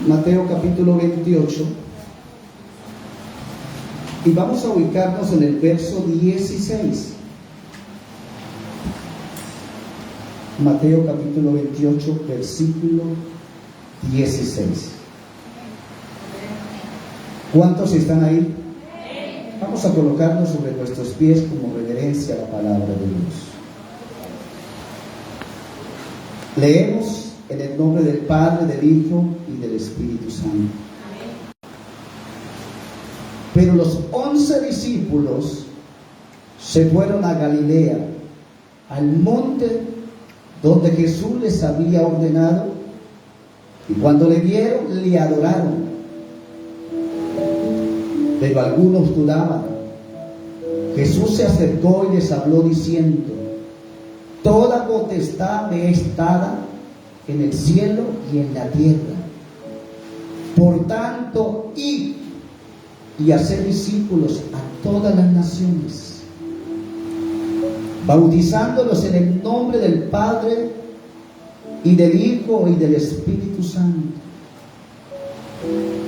Mateo capítulo 28, y vamos a ubicarnos en el verso 16. Mateo capítulo 28, versículo 16. ¿Cuántos están ahí? Vamos a colocarnos sobre nuestros pies como reverencia a la palabra de Dios. Leemos en el nombre del Padre, del Hijo y del Espíritu Santo. Pero los 11 discípulos se fueron a Galilea, al monte donde Jesús les había ordenado, y cuando le vieron, le adoraron. Pero algunos dudaban. Jesús se acercó y les habló diciendo: toda potestad me es dada en el cielo y en la tierra. Por tanto, id y haced discípulos a todas las naciones, bautizándolos en el nombre del Padre y del Hijo y del Espíritu Santo,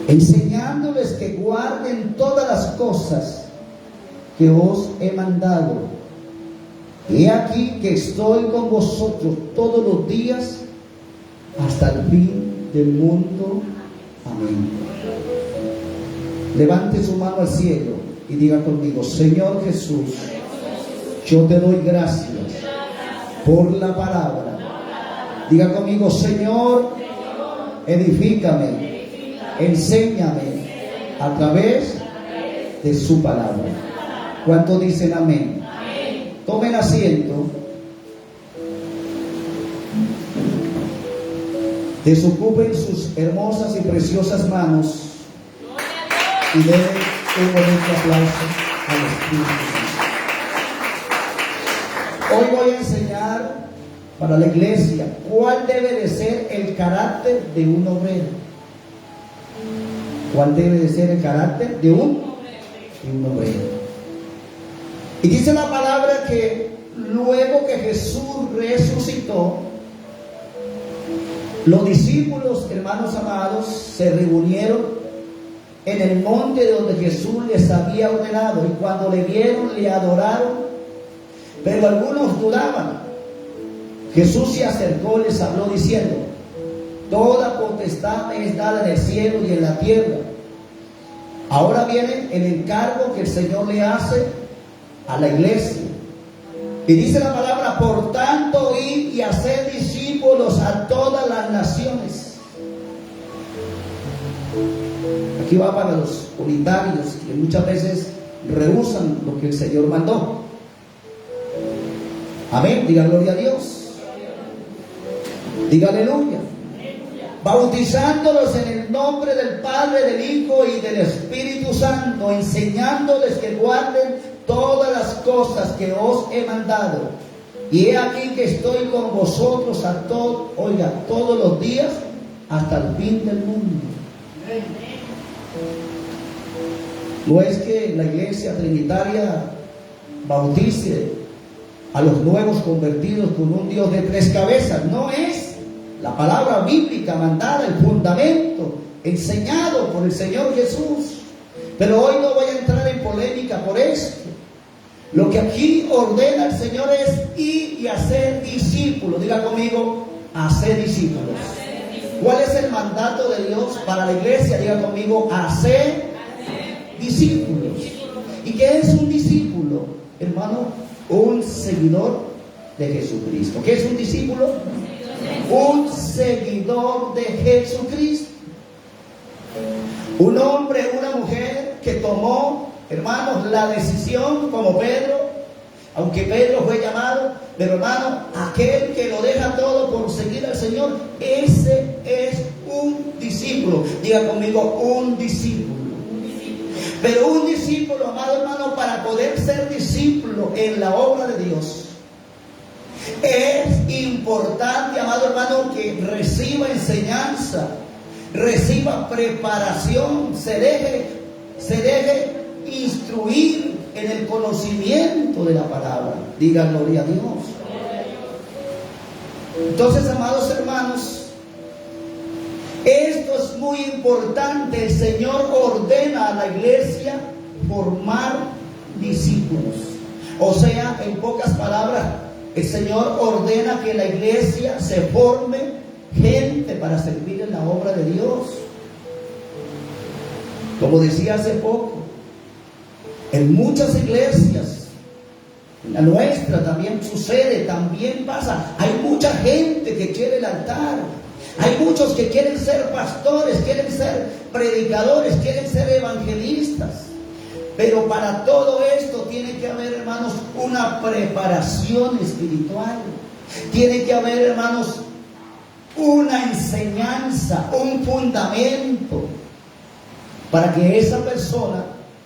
enseñándoles que guarden todas las cosas que os he mandado. He aquí que estoy con vosotros todos los días hasta el fin del mundo. Amén. Levante su mano al cielo y diga conmigo: Señor Jesús, yo te doy gracias por la palabra. Diga conmigo: Señor, edifícame, enséñame a través de su palabra. ¿Cuántos dicen amén? Tomen asiento. Desocupen sus hermosas y preciosas manos y den un bonito aplauso al Espíritu Santo. Hoy voy a enseñar para la iglesia cuál debe de ser el carácter de un obrero. ¿Cuál debe de ser el carácter de un obrero? Y dice la palabra que luego que Jesús resucitó, los discípulos, hermanos amados, se reunieron en el monte donde Jesús les había ordenado, y cuando le vieron, le adoraron, pero algunos dudaban. Jesús se acercó y les habló diciendo: toda potestad es dada en el cielo y en la tierra. Ahora viene el encargo que el Señor le hace a la iglesia. Y dice la palabra: por tanto, id y haced discípulos a todas las naciones. Aquí va para los unitarios que muchas veces rehúsan lo que el Señor mandó. Amén, diga gloria a Dios. Diga aleluya. Bautizándolos en el nombre del Padre, del Hijo y del Espíritu Santo, enseñándoles que guarden todas las cosas que os he mandado. Y he aquí que estoy con vosotros todos los días hasta el fin del mundo. No es que la iglesia trinitaria bautice a los nuevos convertidos con un Dios de 3 cabezas. No es la palabra bíblica mandada, el fundamento enseñado por el Señor Jesús. Pero hoy no voy a entrar en polémica por esto. Lo que aquí ordena el Señor es ir y hacer discípulos. Diga conmigo: hacer discípulos. ¿Cuál es el mandato de Dios para la iglesia? Diga conmigo: hacer discípulos. ¿Y qué es un discípulo, hermano? Un seguidor de Jesucristo. ¿Qué es un discípulo? Un seguidor de Jesucristo. Un hombre, una mujer que tomó, hermanos, la decisión, como Pedro, aunque Pedro fue llamado, pero hermano, aquel que lo deja todo por seguir al Señor, ese es un discípulo. Diga conmigo: un discípulo. Pero un discípulo, amado hermano, para poder ser discípulo en la obra de Dios, es importante, amado hermano, que reciba enseñanza, reciba preparación, se deje instruir en el conocimiento de la palabra. Diga gloria a Dios. Entonces, amados hermanos, Esto es muy importante. El Señor ordena a la iglesia formar discípulos. O sea, en pocas palabras, el Señor ordena que la iglesia se forme gente para servir en la obra de Dios. Como decía hace poco, en muchas iglesias, en la nuestra también sucede, también pasa. Hay mucha gente que quiere el altar. Hay muchos que quieren ser pastores, quieren ser predicadores, quieren ser evangelistas. Pero para todo esto tiene que haber, hermanos, una preparación espiritual. Tiene que haber, hermanos, una enseñanza, un fundamento, para que esa persona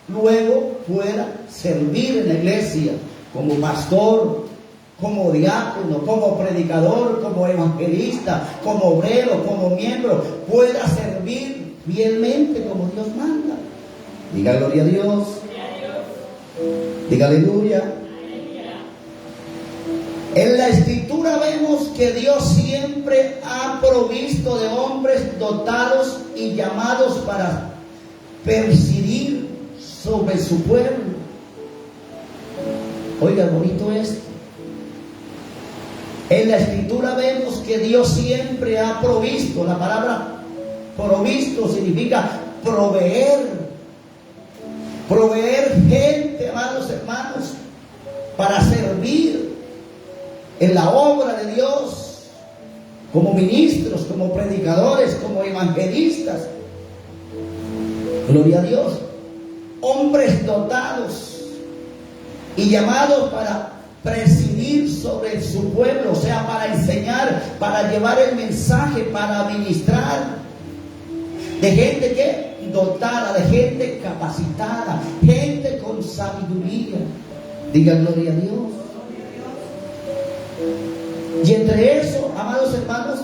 luego pueda servir en la iglesia como pastor, como diácono, como predicador, como evangelista, como obrero, como miembro, pueda servir fielmente como Dios manda. Diga gloria a Dios. Diga aleluya. En la Escritura vemos que Dios siempre ha provisto de hombres dotados y llamados para presidir sobre su pueblo. Oiga, bonito esto. En la Escritura vemos que Dios siempre ha provisto. La palabra provisto significa proveer. Proveer gente, amados hermanos, para servir en la obra de Dios, como ministros, como predicadores, como evangelistas. Gloria a Dios. Hombres dotados y llamados para presidir sobre su pueblo, o sea, para enseñar, para llevar el mensaje, para ministrar. De gente que dotada, de gente capacitada, gente con sabiduría. Diga gloria a Dios. Y entre eso, amados hermanos,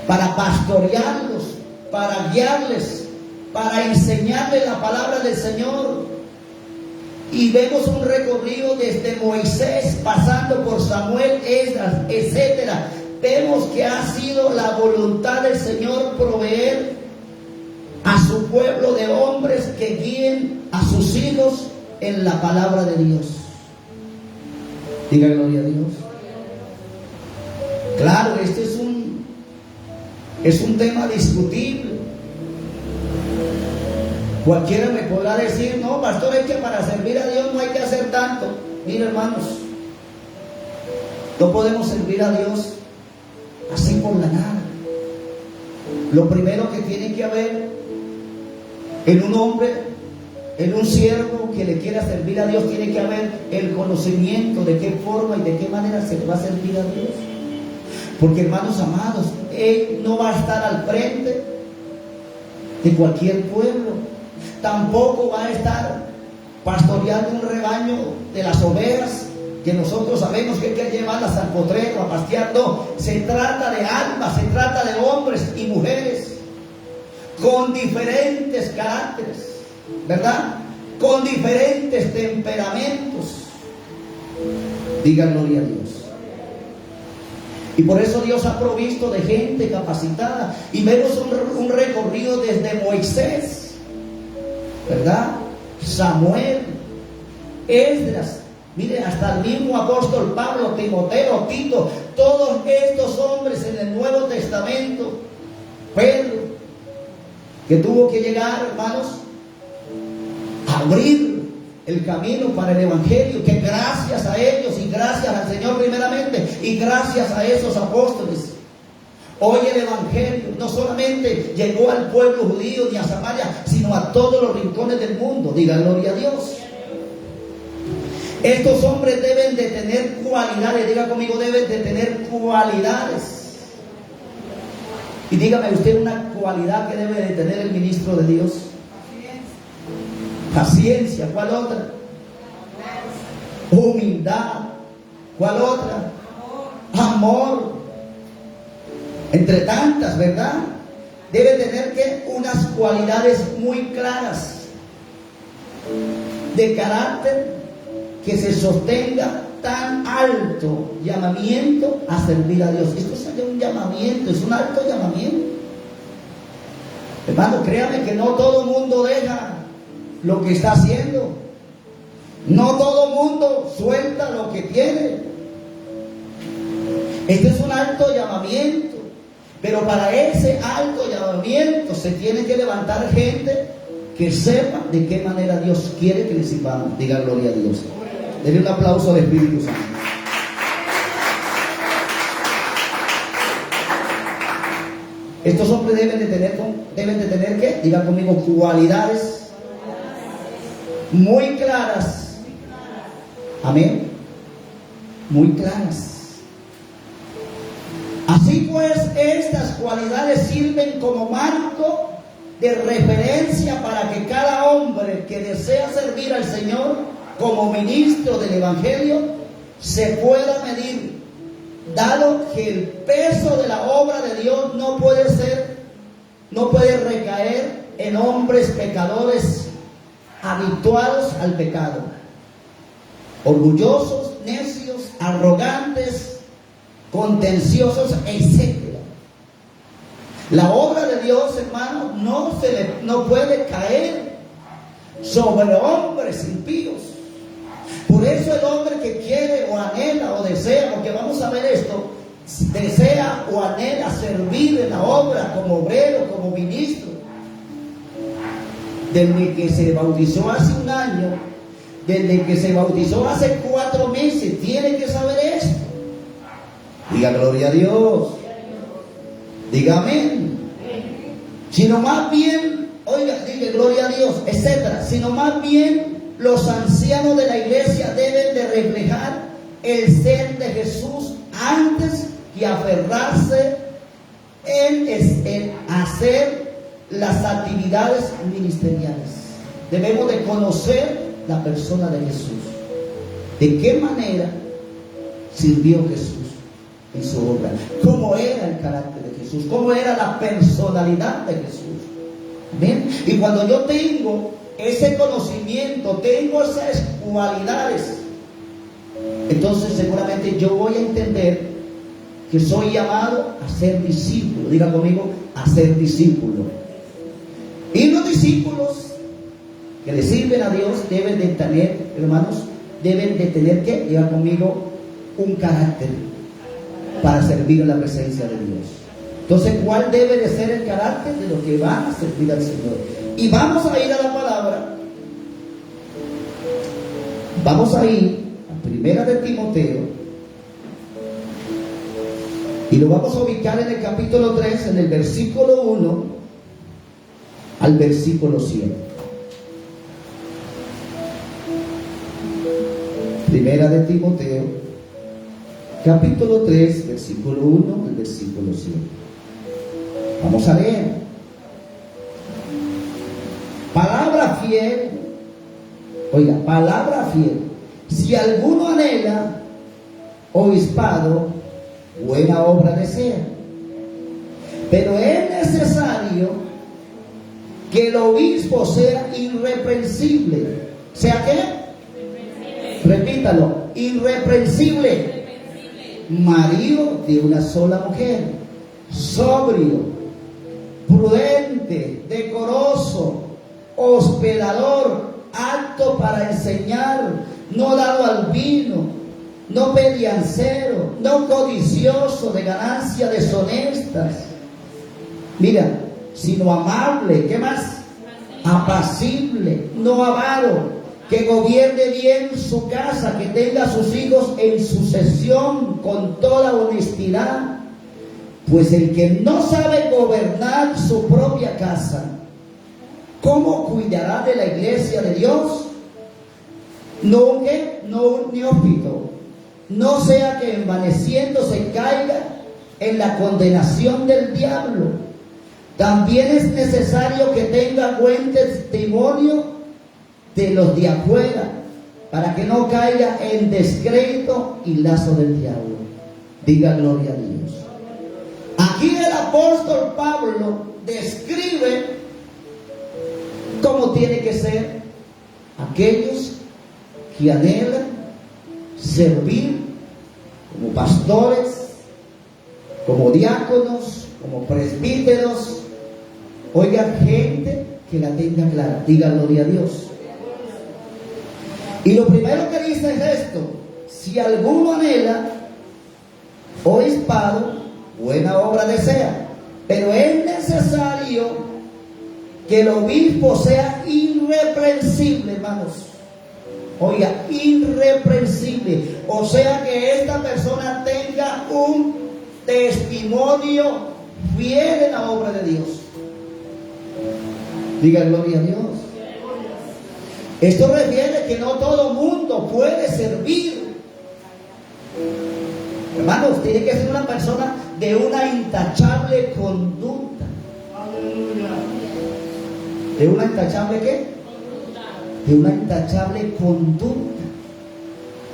para pastorearlos, para guiarles, para enseñarles la palabra del Señor. Y vemos un recorrido desde Moisés, pasando por Samuel, Esdras, etcétera. Vemos que ha sido la voluntad del Señor proveer a su pueblo de hombres que guíen a sus hijos en la palabra de Dios. Diga gloria a Dios. Claro, este es un tema discutible. Cualquiera me podrá decir, no, pastor, es que para servir a Dios no hay que hacer tanto. Mira, hermanos, no podemos servir a Dios así por la nada. Lo primero que tiene que haber en un hombre, en un siervo que le quiera servir a Dios, tiene que haber el conocimiento de qué forma y de qué manera se le va a servir a Dios. Porque, hermanos amados, Él no va a estar al frente de cualquier pueblo. Tampoco va a estar pastoreando un rebaño de las ovejas, que nosotros sabemos que hay que llevarlas al potrero a pastear. No, se trata de almas, se trata de hombres y mujeres con diferentes caracteres, ¿verdad? Con diferentes temperamentos. Diga gloria a Dios. Y por eso Dios ha provisto de gente capacitada. Y vemos un recorrido desde Moisés, ¿verdad? Samuel, Esdras. Mire, hasta el mismo apóstol Pablo, Timoteo, Tito, todos estos hombres en el Nuevo Testamento. Pedro, que tuvo que llegar, hermanos, a abrir el camino para el Evangelio, que gracias a ellos y gracias al Señor primeramente y gracias a esos apóstoles, hoy el Evangelio no solamente llegó al pueblo judío ni a Samaria, sino a todos los rincones del mundo. Diga gloria a Dios. Estos hombres deben de tener cualidades. Diga conmigo, deben de tener cualidades. Y dígame usted una cualidad que debe de tener el ministro de Dios. Paciencia. ¿Cuál otra? Humildad. ¿Cuál otra? Amor. Entre tantas, ¿verdad? Debe tener que unas cualidades muy claras de carácter, que se sostenga tan alto llamamiento a servir a Dios. Esto es un llamamiento, es un alto llamamiento. Hermano, créame que no todo el mundo deja lo que está haciendo. No todo el mundo suelta lo que tiene. Este es un alto llamamiento. Pero para ese alto llamamiento se tiene que levantar gente que sepa de qué manera Dios quiere que le sirvamos. Diga gloria a Dios. Denle un aplauso al Espíritu Santo. Estos hombres deben de tener ¿qué? Diga conmigo, cualidades muy claras. Amén. Muy claras. Así pues, estas cualidades sirven como marco de referencia para que cada hombre que desea servir al Señor como ministro del Evangelio se pueda medir, dado que el peso de la obra de Dios no puede recaer en hombres pecadores habituados al pecado, orgullosos, necios, arrogantes, contenciosos, etc. La obra de Dios, hermano, no puede caer sobre hombres impíos. Por eso el hombre que quiere o anhela o desea, porque vamos a ver esto, desea o anhela servir en la obra como obrero, como ministro, desde que se bautizó hace un año, desde que se bautizó hace 4 meses, tiene que saber esto. Diga gloria a Dios. Diga amén. Sino más bien, oiga, diga gloria a Dios, etcétera. Sino más bien los ancianos de la iglesia deben de reflejar el ser de Jesús antes que aferrarse en hacer las actividades ministeriales. Debemos de conocer la persona de Jesús. De qué manera sirvió Jesús en su obra, cómo era el carácter de Jesús, cómo era la personalidad de Jesús. ¿Bien? Y cuando yo tengo ese conocimiento, tengo esas cualidades, entonces seguramente yo voy a entender que soy llamado a ser discípulo. Diga conmigo, a ser discípulo. Y los discípulos que le sirven a Dios deben de tener, hermanos, deben de tener que, diga conmigo, un carácter para servir en la presencia de Dios. Entonces, ¿cuál debe de ser el carácter de los que van a servir al Señor? Y vamos a ir a la palabra. Vamos a ir a Primera de Timoteo y lo vamos a ubicar en el capítulo 3, en el versículo 1 al versículo 7. Primera de Timoteo, capítulo 3, versículo 1 al versículo 7. Vamos a leer. Palabra fiel. Oiga, palabra fiel. Si alguno anhela obispado, buena obra desea. Pero es necesario que el obispo sea irreprensible. ¿Sea qué? Repítalo. Irreprensible. Marido de una sola mujer, sobrio, prudente, decoroso, hospedador, apto para enseñar, no dado al vino, no pediancero, no codicioso de ganancias deshonestas. Mira, sino amable, ¿qué más? Apacible, no avaro, que gobierne bien su casa, que tenga a sus hijos en sucesión con toda honestidad. Pues el que no sabe gobernar su propia casa, ¿cómo cuidará de la iglesia de Dios? No un neófito, no sea que envaneciéndose caiga en la condenación del diablo. También es necesario que tenga buen testimonio de los de afuera, para que no caiga en descrédito y lazo del diablo. Diga gloria a Dios. Aquí el apóstol Pablo describe cómo tiene que ser aquellos que anhelan servir como pastores, como diáconos, como presbíteros, Oiga, gente que la tenga clara. Diga gloria a Dios. Y lo primero que dice es esto: si alguno anhela obispado, buena obra desea, pero es necesario que el obispo sea irreprensible, hermanos. Oiga, irreprensible. O sea, que esta persona tenga un testimonio fiel en la obra de Dios. Diga gloria a Dios. Esto refiere que no todo mundo puede servir. Hermanos, tiene que ser una persona de una intachable conducta. ¿De una intachable qué? De una intachable conducta.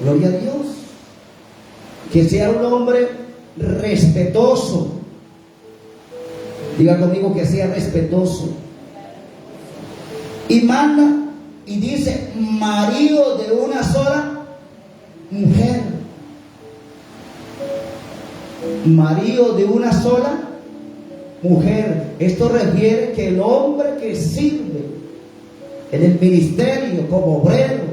Gloria a Dios. Que sea un hombre respetuoso. Diga conmigo, que sea respetuoso. Y manda y dice: marido de una sola mujer. Marido de una sola mujer. Esto refiere que el hombre que sirve en el ministerio como obrero,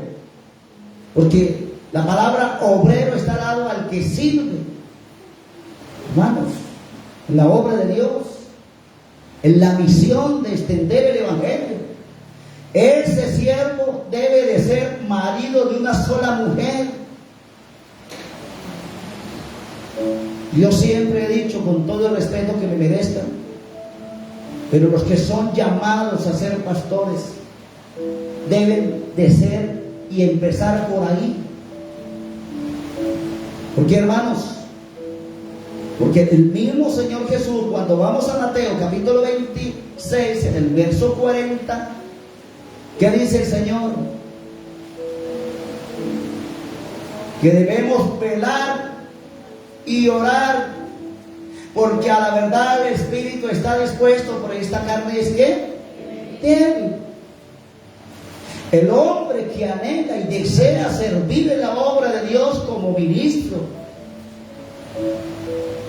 porque la palabra obrero está dado al que sirve, hermanos, en la obra de Dios, en la misión de extender el evangelio. Ese siervo debe de ser marido de una sola mujer. Yo siempre he dicho, con todo el respeto que me merezcan, pero los que son llamados a ser pastores deben de ser y empezar por ahí. ¿Por qué, hermanos? Porque el mismo Señor Jesús, cuando vamos a Mateo capítulo 26, en el verso 40, ¿qué dice el Señor? Que debemos velar y orar, porque a la verdad el espíritu está dispuesto, pero esta carne es ¿qué? Débil. El hombre que anhela y desea servir en la obra de Dios como ministro,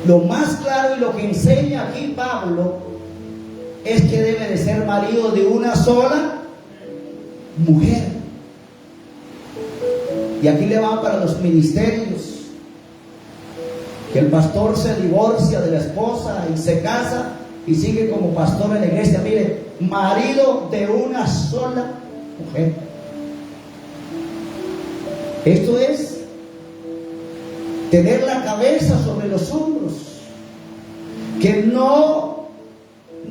lo más claro y lo que enseña aquí Pablo es que debe de ser marido de una sola mujer. Y aquí le va para los ministerios: que el pastor se divorcia de la esposa y se casa y sigue como pastor en la iglesia. Mire, marido de una sola mujer. Esto es tener la cabeza sobre los hombros. Que no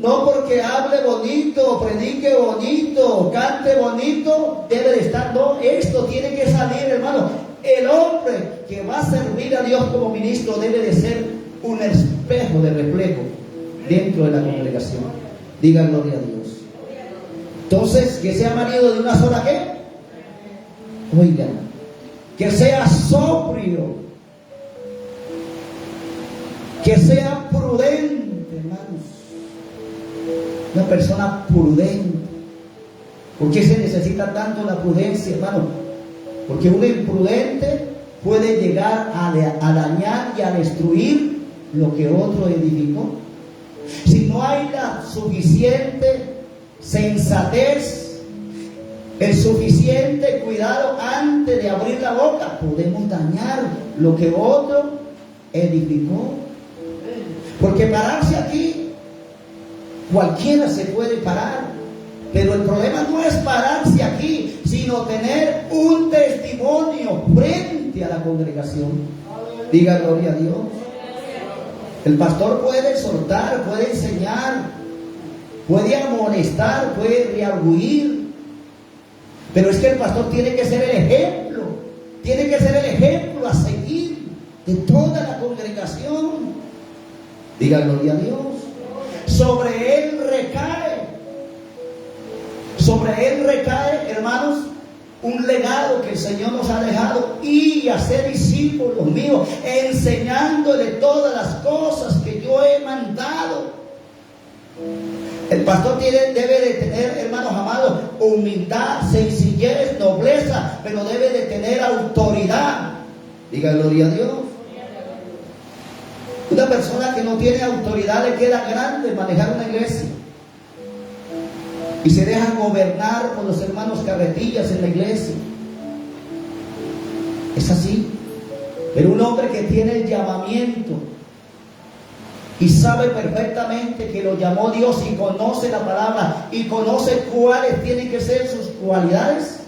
porque hable bonito, predique bonito, cante bonito, debe de estar. No, esto tiene que salir, hermano. El hombre que va a servir a Dios como ministro debe de ser un espejo de reflejo dentro de la congregación. Diga gloria a Dios. Entonces, que sea marido de una sola ¿qué? Oigan, que sea sobrio, que sea prudente, hermanos. Una persona prudente. ¿Por qué se necesita tanto la prudencia, hermano? Porque un imprudente puede llegar a dañar y a destruir lo que otro edificó. Si no hay la suficiente sensatez, el suficiente cuidado antes de abrir la boca, podemos dañar lo que otro edificó. Porque pararse aquí, cualquiera se puede parar, pero el problema no es pararse aquí, sino tener un testimonio frente a la congregación. Diga gloria a Dios. El pastor puede exhortar, puede enseñar, puede amonestar, puede reargüir, pero es que el pastor tiene que ser el ejemplo, tiene que ser el ejemplo a seguir de toda la congregación. Diga gloria a Dios. Sobre él recae, hermanos, un legado que el Señor nos ha dejado, y a ser discípulos míos, enseñándole todas las cosas que yo he mandado. El pastor debe de tener, hermanos amados, humildad, sencillez, nobleza, pero debe de tener autoridad. Diga gloria a Dios. Una persona que no tiene autoridad le queda grande manejar una iglesia. y se dejan gobernar por los hermanos carretillas en la iglesia. Es así. Pero un hombre que tiene el llamamiento y sabe perfectamente que lo llamó Dios y conoce la palabra y conoce cuáles tienen que ser sus cualidades,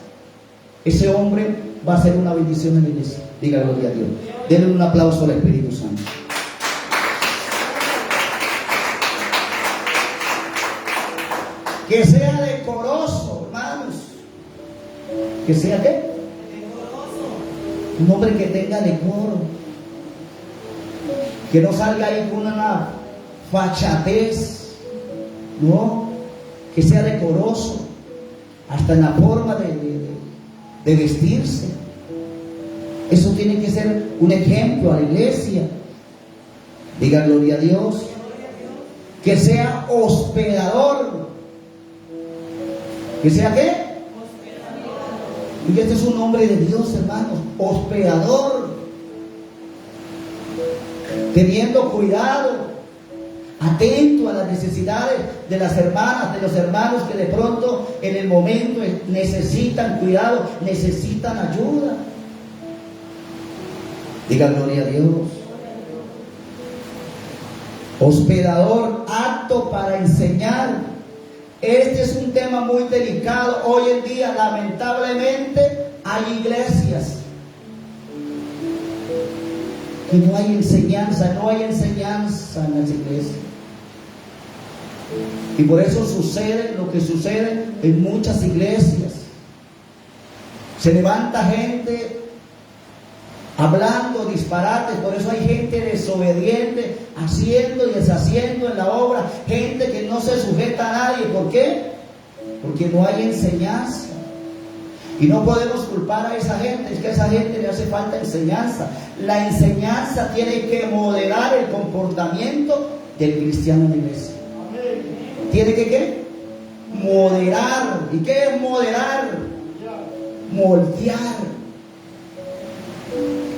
ese hombre va a ser una bendición en la iglesia. Diga gloria a Dios. Denle un aplauso al Espíritu Santo. Que sea decoroso, hermanos. ¿Que sea qué? Un hombre que tenga decoro. Que no salga ahí con una fachatez. No. Que sea decoroso. Hasta en la forma de vestirse. Eso tiene que ser un ejemplo a la iglesia. Diga gloria a Dios. Que sea hospedador. ¿Que sea qué? Y este es un nombre de Dios, hermanos. Hospedador. Teniendo cuidado. Atento a las necesidades de las hermanas, de los hermanos que de pronto en el momento necesitan cuidado, necesitan ayuda. Diga gloria a Dios. Hospedador apto para enseñar. Este es un tema muy delicado. Hoy en día, lamentablemente, hay iglesias que no hay enseñanza en las iglesias. Y por eso sucede lo que sucede en muchas iglesias. Se levanta gente hablando disparates, por eso hay gente desobediente, haciendo y deshaciendo en la obra, gente que no se sujeta a nadie. ¿Por qué? Porque no hay enseñanza. Y no podemos culpar a esa gente, es que a esa gente le hace falta enseñanza. La enseñanza tiene que moderar el comportamiento del cristiano en la iglesia. ¿Tiene que qué? Moderar. ¿Y qué es moderar? Moldear.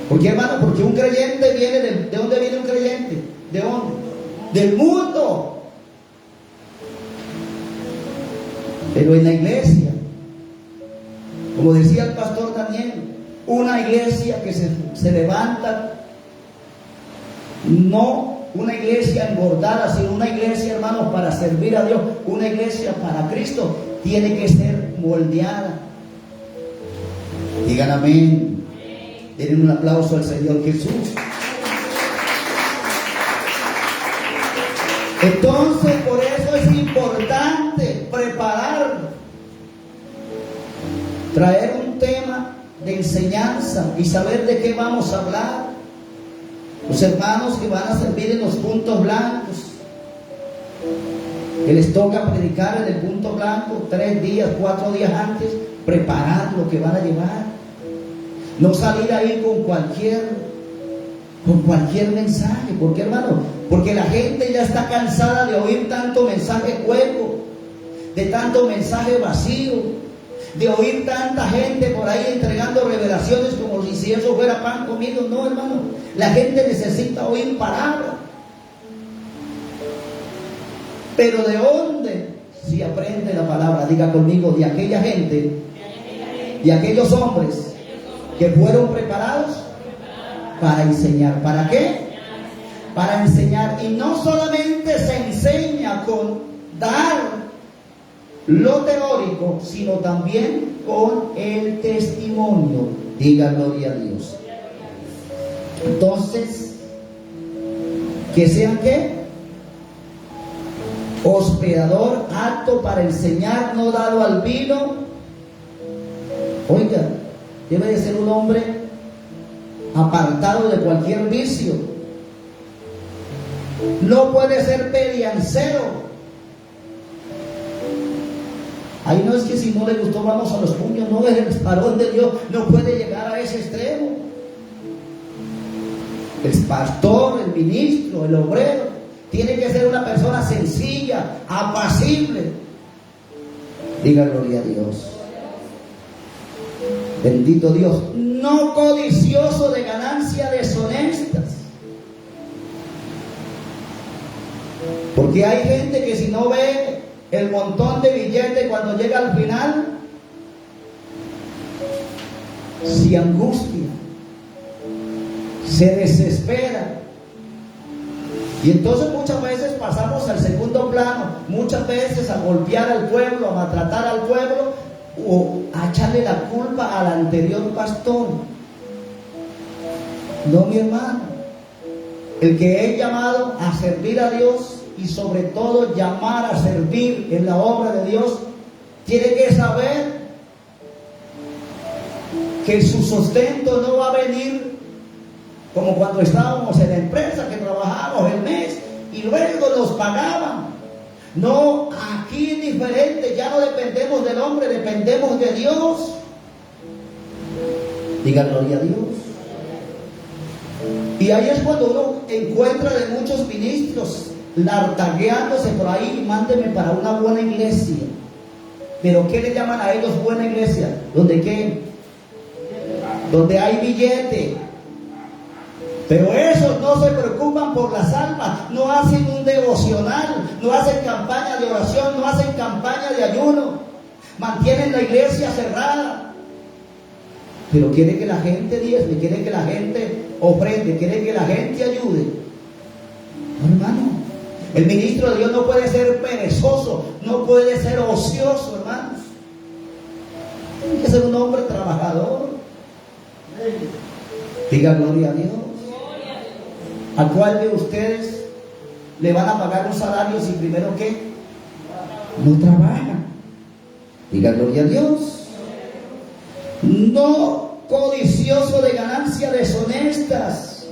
Porque hermano, porque un creyente viene ¿de dónde viene un creyente? ¿De dónde? Del mundo. Pero en la iglesia, como decía el pastor Daniel, una iglesia que se levanta, no una iglesia engordada, sino una iglesia, hermanos, para servir a Dios, una iglesia para Cristo, tiene que ser moldeada. Digan amén. Denle un aplauso al Señor Jesús. Entonces, por eso es importante preparar, traer un tema de enseñanza y saber de qué vamos a hablar. Los hermanos que van a servir en los puntos blancos, que les toca predicar en el punto blanco 3 días, 4 días antes, preparar lo que van a llevar. No salir ahí con cualquier mensaje. ¿Por qué, hermano? Porque la gente ya está cansada de oír tanto mensaje hueco, de tanto mensaje vacío, de oír tanta gente por ahí entregando revelaciones como si eso fuera pan comido. No, hermano, la gente necesita oír palabra. Pero ¿de dónde se aprende la palabra? Diga conmigo, de aquella gente, de aquellos hombres que fueron preparados para enseñar. ¿Para qué? Para enseñar. Y no solamente se enseña con dar lo teórico, sino también con el testimonio. Diga gloria a Dios. Entonces, que sean ¿qué? Hospedador apto para enseñar, no dado al vino. Oiga, debe de ser un hombre apartado de cualquier vicio. No puede ser peleancero. Ahí no es que si no le gustó vamos a los puños. No, el varón de Dios no puede llegar a ese extremo. El pastor, el ministro, el obrero tiene que ser una persona sencilla, apacible. Diga gloria a Dios. Bendito Dios. No codicioso de ganancias deshonestas. Porque hay gente que si no ve el montón de billetes, cuando llega al final, se angustia, se desespera. Y entonces muchas veces pasamos al segundo plano, muchas veces a golpear al pueblo, a maltratar al pueblo, o a echarle la culpa al anterior pastor. No, mi hermano, el que es llamado a servir a Dios y sobre todo llamar a servir en la obra de Dios, tiene que saber que su sustento no va a venir como cuando estábamos en la empresa, que trabajábamos el mes y luego nos pagaban. No, aquí es diferente, ya no dependemos del hombre, dependemos de Dios. Diga gloria a Dios. Y ahí es cuando uno encuentra de muchos ministros lartagueándose por ahí, mándeme para una buena iglesia. Pero ¿qué le llaman a ellos buena iglesia? ¿Donde qué? Donde hay billete. Pero esos no se preocupan por las almas, no hacen un devocional, no hacen campaña de oración, no hacen campaña de ayuno, mantienen la iglesia cerrada. Pero quiere que la gente diezme, quiere que la gente ofrende, quiere que la gente ayude. No, hermano, el ministro de Dios no puede ser perezoso, no puede ser ocioso, hermanos. Tiene que ser un hombre trabajador. Diga gloria a Dios. ¿A cuál de ustedes le van a pagar un salario si primero qué? No trabaja? Diga gloria a Dios. No codicioso de ganancias deshonestas,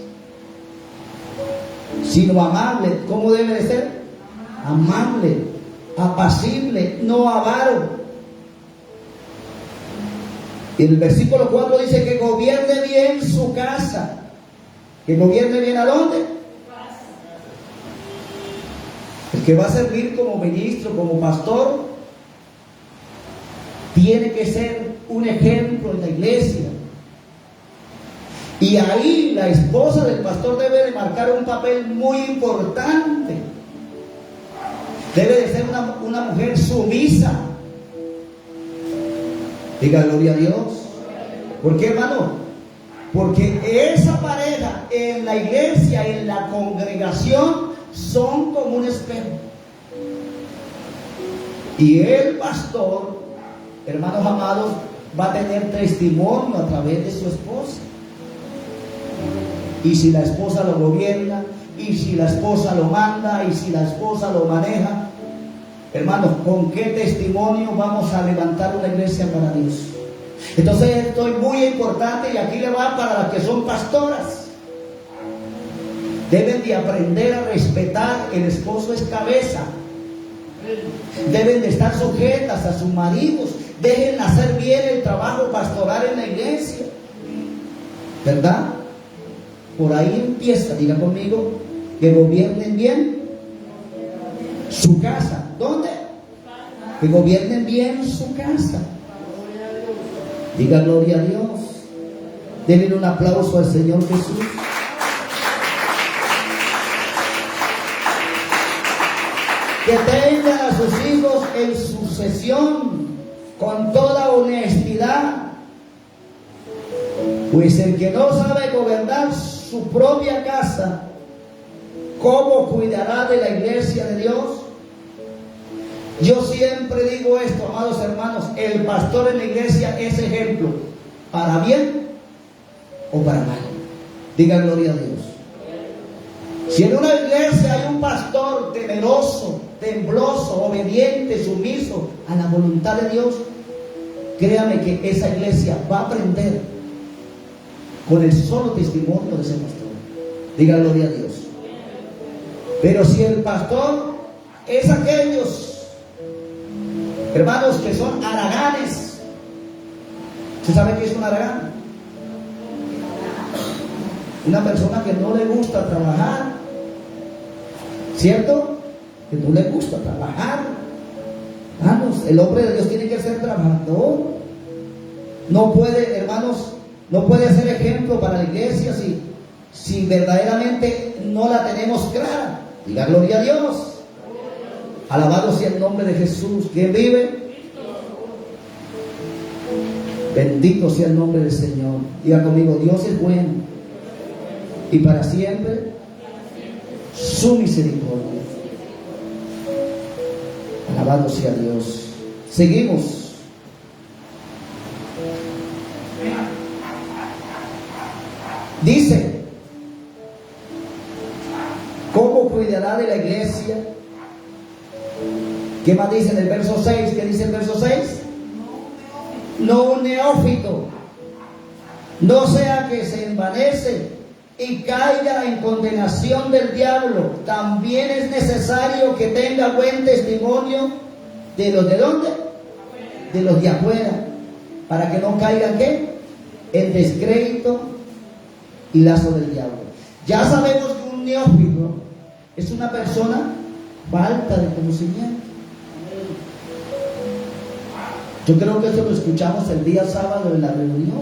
sino amable. ¿Cómo debe de ser? Amable, apacible, no avaro. Y el versículo 4 dice que gobierne bien su casa. ¿Que gobierne bien a dónde? El que va a servir como ministro, como pastor, tiene que ser un ejemplo en la iglesia. Y ahí la esposa del pastor debe de marcar un papel muy importante. Debe de ser una mujer sumisa. Diga gloria a Dios. ¿Por qué, hermano? Porque esa pareja en la iglesia, en la congregación, son como un espejo. Y el pastor, hermanos amados, va a tener testimonio a través de su esposa. Y si la esposa lo gobierna, y si la esposa lo manda, y si la esposa lo maneja, hermanos, ¿con qué testimonio vamos a levantar una iglesia para Dios? Entonces esto es muy importante y aquí le va para las que son pastoras. Deben de aprender a respetar, el esposo es cabeza. Deben de estar sujetas a sus maridos. Dejen hacer bien el trabajo pastoral en la iglesia. ¿Verdad? Por ahí empieza, diga conmigo, que gobiernen bien su casa. ¿Dónde? Que gobiernen bien su casa. Diga gloria a Dios. Denle un aplauso al Señor Jesús. Que tengan a sus hijos en sucesión con toda honestidad. Pues el que no sabe gobernar su propia casa, ¿cómo cuidará de la iglesia de Dios? Yo siempre digo esto, amados hermanos, el pastor en la iglesia es ejemplo, para bien o para mal. Diga gloria a Dios. Si en una iglesia hay un pastor temeroso, temploso, obediente, sumiso a la voluntad de Dios, créame que esa iglesia va a aprender con el solo testimonio de ese pastor. Diga gloria a Dios. Pero si el pastor es aquellos hermanos que son haraganes, ¿usted sabe qué es un haragán? Una persona que no le gusta trabajar, ¿cierto? Que no le gusta trabajar. Hermanos, el hombre de Dios tiene que ser trabajador. No puede, hermanos, no puede ser ejemplo para la iglesia si verdaderamente no la tenemos clara. Diga gloria a Dios. Alabado sea el nombre de Jesús. ¿Quién vive? Bendito sea el nombre del Señor. Diga conmigo, Dios es bueno y para siempre su misericordia. Alabado sea Dios. Seguimos. Dice, ¿cómo cuidará de la iglesia? ¿Qué más dice en el verso 6? ¿Qué dice el verso 6? No un neófito, no sea que se envanece y caiga en condenación del diablo. También es necesario que tenga buen testimonio de los de dónde, de los de afuera, para que no caigan ¿qué? El descrédito y lazo del diablo. Ya sabemos que un neófito es una persona falta de conocimiento. Yo creo que eso lo escuchamos el día sábado en la reunión.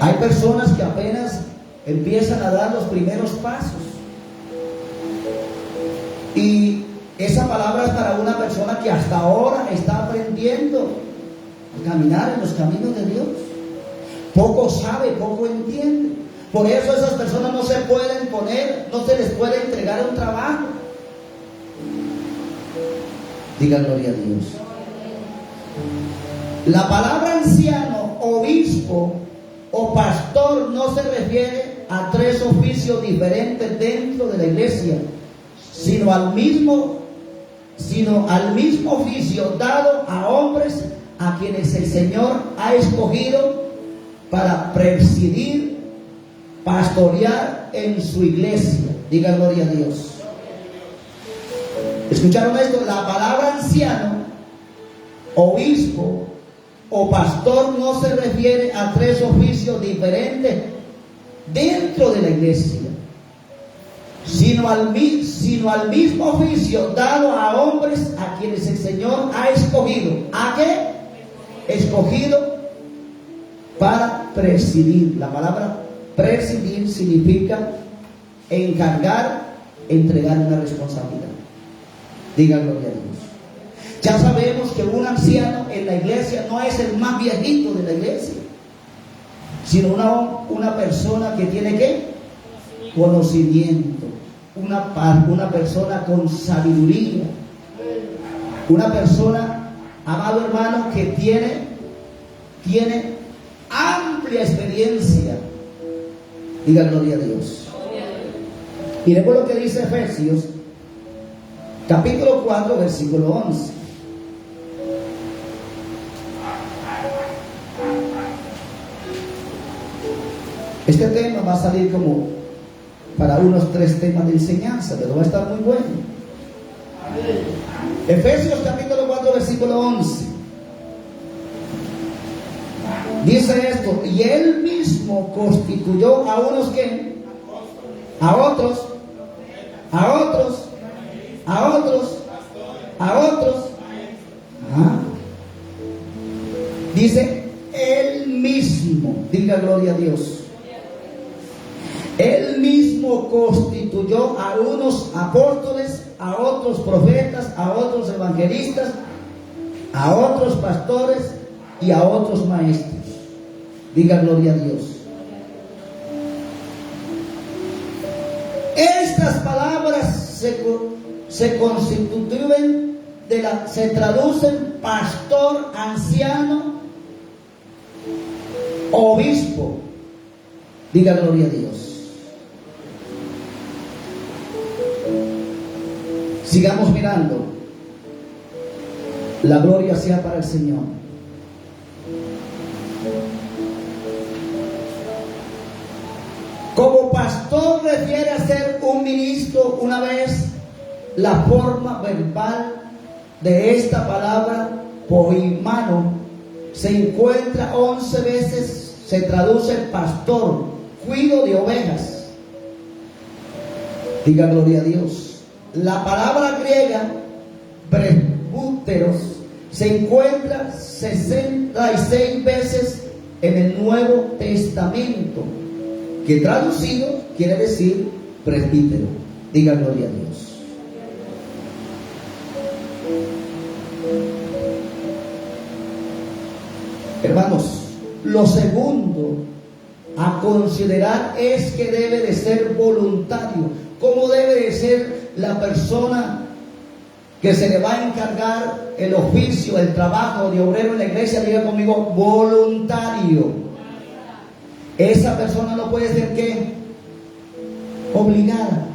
Hay personas que apenas empiezan a dar los primeros pasos. Y esa palabra es para una persona que hasta ahora está aprendiendo a caminar en los caminos de Dios. Poco sabe, poco entiende. Por eso esas personas no se pueden poner, no se les puede entregar un trabajo. Diga gloria a Dios. La palabra anciano, obispo o pastor no se refiere a tres oficios diferentes dentro de la iglesia, sino al mismo oficio dado a hombres a quienes el Señor ha escogido para presidir, pastorear en su iglesia. Diga gloria a Dios. ¿Escucharon esto? La palabra anciano, obispo o pastor no se refiere a tres oficios diferentes dentro de la iglesia, sino al mismo oficio dado a hombres a quienes el Señor ha escogido. ¿A qué? Escogido para presidir. La palabra presidir significa encargar, entregar una responsabilidad. Diga gloria a Dios. Ya sabemos que un anciano en la iglesia no es el más viejito de la iglesia, sino una persona que tiene ¿qué? Conocimiento, una persona con sabiduría, una persona, amado hermano, que tiene amplia experiencia. Diga gloria a Dios. Miremos lo que dice Efesios capítulo 4 versículo 11. Este tema va a salir como para unos 3 temas de enseñanza, pero va a estar muy bueno. Efesios capítulo 4 versículo 11 dice esto: y él mismo constituyó a unos que, a otros, dice él mismo. Diga gloria a Dios. Él mismo constituyó a unos apóstoles, a otros profetas, a otros evangelistas, a otros pastores y a otros maestros. Diga gloria a Dios. Estas palabras se constituyen se traducen pastor, anciano, obispo. Diga gloria a Dios. Sigamos mirando. La gloria sea para el Señor. Como pastor refiere a ser un ministro. Una vez la forma verbal de esta palabra poimano se encuentra 11 veces, se traduce pastor, cuido de ovejas. Diga gloria a Dios. La palabra griega presbúteros se encuentra 66 veces en el Nuevo Testamento, que traducido quiere decir presbítero. Diga gloria a Dios. Hermanos, lo segundo a considerar es que debe de ser voluntario. ¿Cómo debe de ser la persona que se le va a encargar el oficio, el trabajo de obrero en la iglesia? Diga conmigo, voluntario. Esa persona no puede ser ¿qué? Obligada.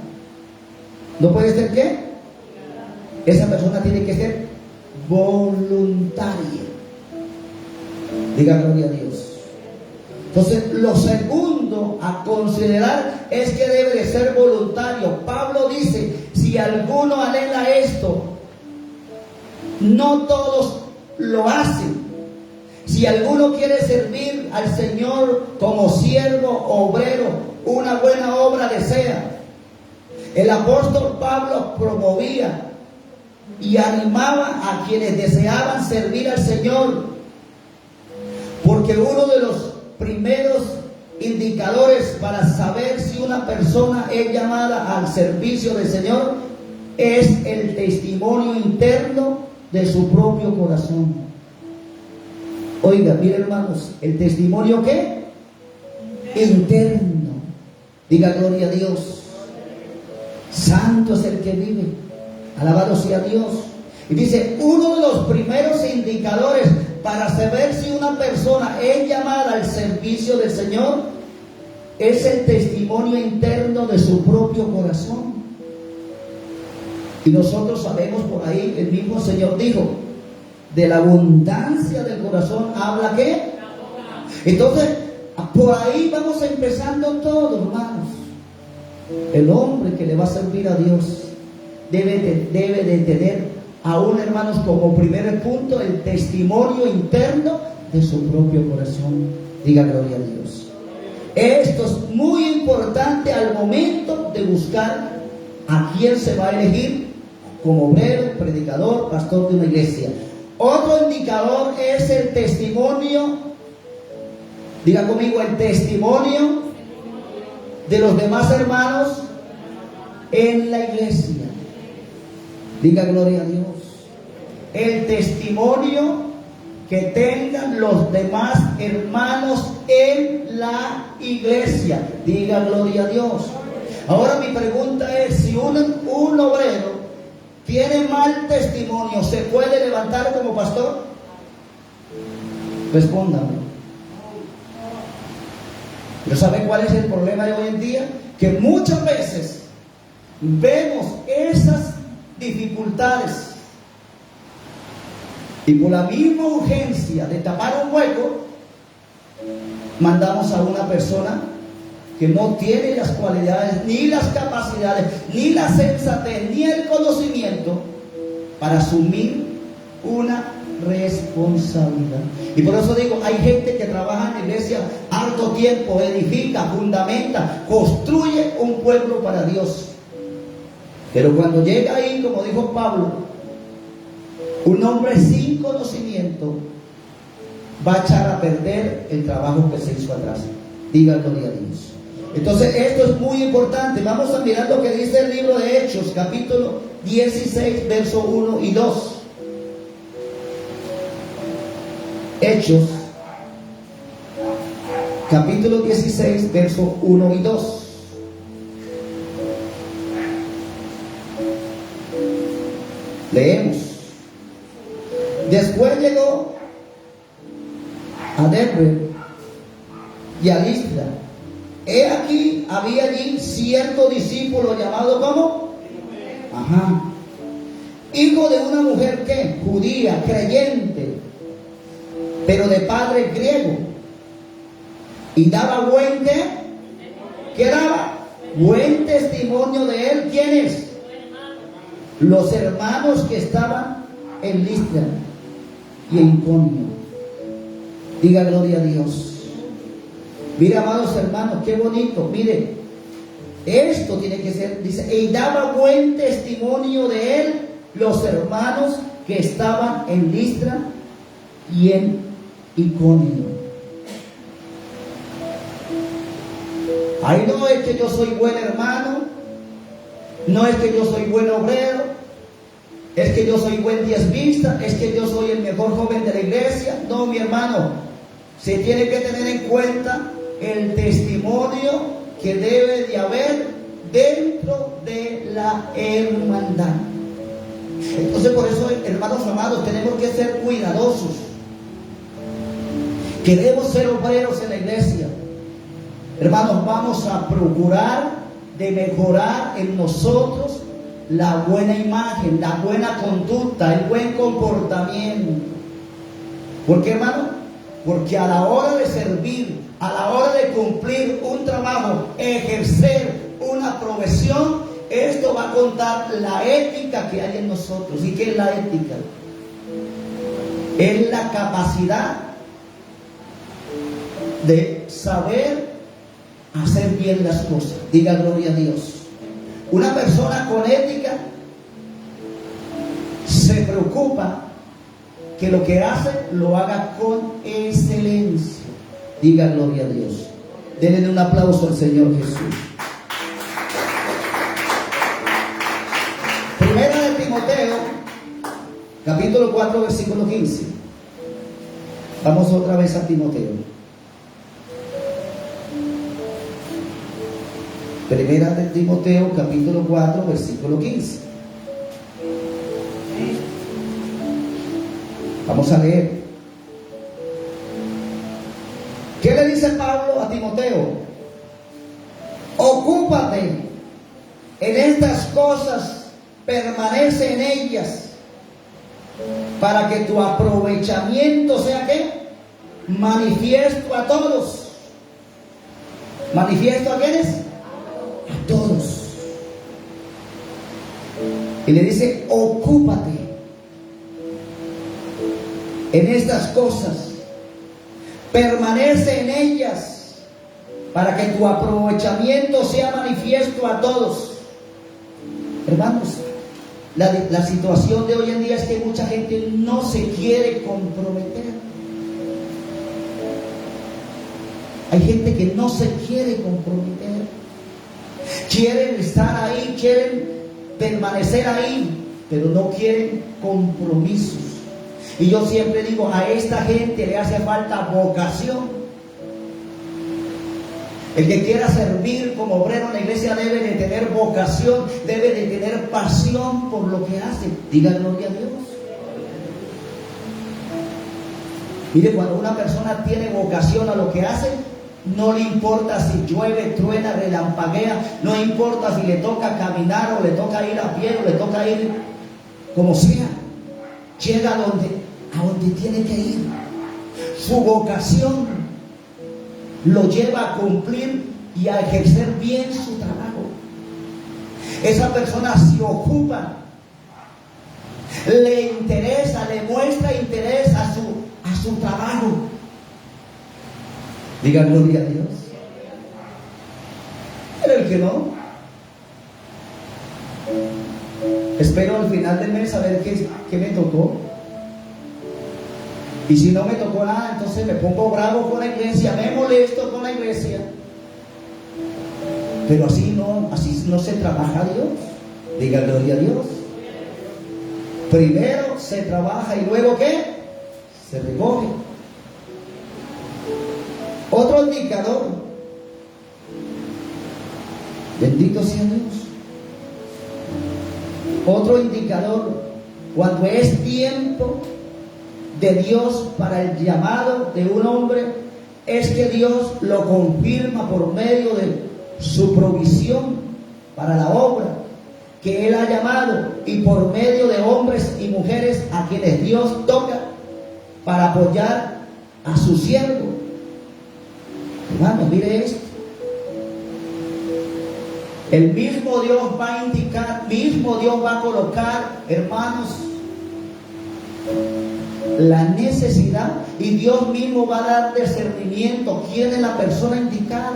¿No puede ser qué? Esa persona tiene que ser voluntaria. Diga gloria a Dios. Entonces, lo segundo a considerar es que debe de ser voluntario. Pablo dice, si alguno anhela esto, no todos lo hacen. Si alguno quiere servir al Señor como siervo, obrero, una buena obra desea. El apóstol Pablo promovía y animaba a quienes deseaban servir al Señor, porque uno de los primeros indicadores para saber si una persona es llamada al servicio del Señor es el testimonio interno de su propio corazón. Oiga, miren hermanos, el testimonio ¿qué? Interno. Diga gloria a Dios. Santo es el que vive. Alabado sea Dios. Y dice, uno de los primeros indicadores para saber si una persona es llamada al servicio del Señor es el testimonio interno de su propio corazón. Y nosotros sabemos por ahí, el mismo Señor dijo, de la abundancia del corazón habla ¿qué? Entonces, por ahí vamos empezando todo, hermanos. El hombre que le va a servir a Dios debe de tener aún, hermanos, como primer punto el testimonio interno de su propio corazón. Diga gloria a Dios. Esto es muy importante al momento de buscar a quién se va a elegir como obrero, predicador, pastor de una iglesia. Otro indicador es el testimonio, diga conmigo, el testimonio de los demás hermanos en la iglesia. Diga gloria a Dios. El testimonio que tengan los demás hermanos en la iglesia. Diga gloria a Dios. Ahora mi pregunta es, si un obrero tiene mal testimonio, ¿se puede levantar como pastor? Respóndame. ¿Pero sabe cuál es el problema de hoy en día? Que muchas veces vemos esas dificultades y por la misma urgencia de tapar un hueco, mandamos a una persona que no tiene las cualidades, ni las capacidades, ni la sensatez, ni el conocimiento para asumir una responsabilidad. Y por eso digo, hay gente que trabaja en la iglesia harto tiempo, edifica, fundamenta, construye un pueblo para Dios. Pero cuando llega ahí, como dijo Pablo, un hombre sin conocimiento va a echar a perder el trabajo que se hizo atrás. Diga gloria a Dios. Entonces esto es muy importante. Vamos a mirar lo que dice el libro de Hechos, capítulo 16, verso 1 y 2. Hechos, capítulo 16, verso 1 y 2. Leemos. Después llegó a Derbe y a Listra. He aquí, había allí cierto discípulo llamado ¿cómo? Hijo de una mujer que judía, creyente, pero de padre griego, y daba ¿qué daba? Buen testimonio de él. ¿Quiénes? Los hermanos que estaban en Listra y en Iconio. Diga gloria a Dios. Mira, amados hermanos, qué bonito. Mire, esto tiene que ser, dice, y daba buen testimonio de él los hermanos que estaban en Listra y en Iconio. Ahí no es que yo soy buen hermano, no es que yo soy buen obrero, es que yo soy buen diezmista, es que yo soy el mejor joven de la iglesia. No, mi hermano, se tiene que tener en cuenta el testimonio que debe de haber dentro de la hermandad. Entonces, por eso, hermanos amados, tenemos que ser cuidadosos. Queremos ser obreros en la iglesia. Hermanos, vamos a procurar de mejorar en nosotros la buena imagen, la buena conducta, el buen comportamiento. ¿Por qué, hermano? Porque a la hora de servir, a la hora de cumplir un trabajo, ejercer una profesión, esto va a contar la ética que hay en nosotros. ¿Y qué es la ética? Es la capacidad de saber hacer bien las cosas. Diga gloria a Dios. Una persona con ética se preocupa que lo que hace lo haga con excelencia. Diga gloria a Dios. Denle un aplauso al Señor Jesús. Primera de Timoteo, capítulo 4, versículo 15. Vamos otra vez a Timoteo. Primera de Timoteo, capítulo 4, versículo 15. Vamos a leer. ¿Qué le dice Pablo a Timoteo? Ocúpate en estas cosas, permanece en ellas, para que tu aprovechamiento sea ¿qué? Manifiesto a todos. ¿Manifiesto a quiénes? A todos. Y le dice, ocúpate en estas cosas, permanece en ellas, para que tu aprovechamiento sea manifiesto a todos. Hermanos, la situación de hoy en día es que mucha gente no se quiere comprometer. Hay gente que no se quiere comprometer. Quieren estar ahí, quieren permanecer ahí, pero no quieren compromisos. Y yo siempre digo, a esta gente le hace falta vocación. El que quiera servir como obrero en la iglesia debe de tener vocación, debe de tener pasión por lo que hace. Diga gloria a Dios. Mire, cuando una persona tiene vocación a lo que hace, no le importa si llueve, truena, relampaguea, no importa si le toca caminar o le toca ir a pie o le toca ir como sea, llega a donde tiene que ir. Su vocación lo lleva a cumplir y a ejercer bien su trabajo. Esa persona se ocupa, le interesa, le muestra interés a su trabajo. Diga gloria a Dios. Pero el que no, espero al final del mes saber qué me tocó. Y si no me tocó nada, entonces me pongo bravo con la iglesia, me molesto con la iglesia. Pero así no se trabaja a Dios. Diga gloria a Dios. Primero se trabaja y luego ¿qué? Se recoge. Otro indicador. Bendito sea Dios. Otro indicador, cuando es tiempo de Dios para el llamado de un hombre, es que Dios lo confirma por medio de su provisión para la obra que Él ha llamado, y por medio de hombres y mujeres a quienes Dios toca para apoyar a su siervo. Hermanos, mire esto. El mismo Dios va a indicar, mismo Dios va a colocar, hermanos, la necesidad, y Dios mismo va a dar discernimiento quién es la persona indicada.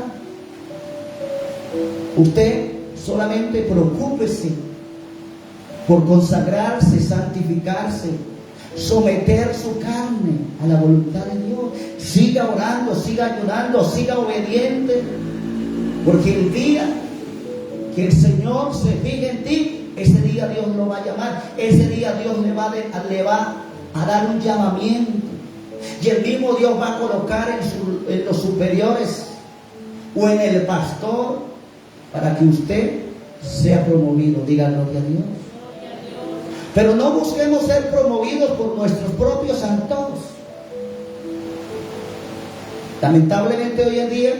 Usted solamente preocúpese por consagrarse, santificarse, someter su carne a la voluntad de Dios. Siga orando, siga ayunando, siga obediente, porque el día que el Señor se fije en ti, ese día Dios lo va a llamar, ese día Dios le va a dar un llamamiento. y el mismo Dios va a colocar en los superiores o en el pastor para que usted sea promovido. Diga gloria a Dios. Pero no busquemos ser promovidos por nuestros propios antojos. Lamentablemente hoy en día,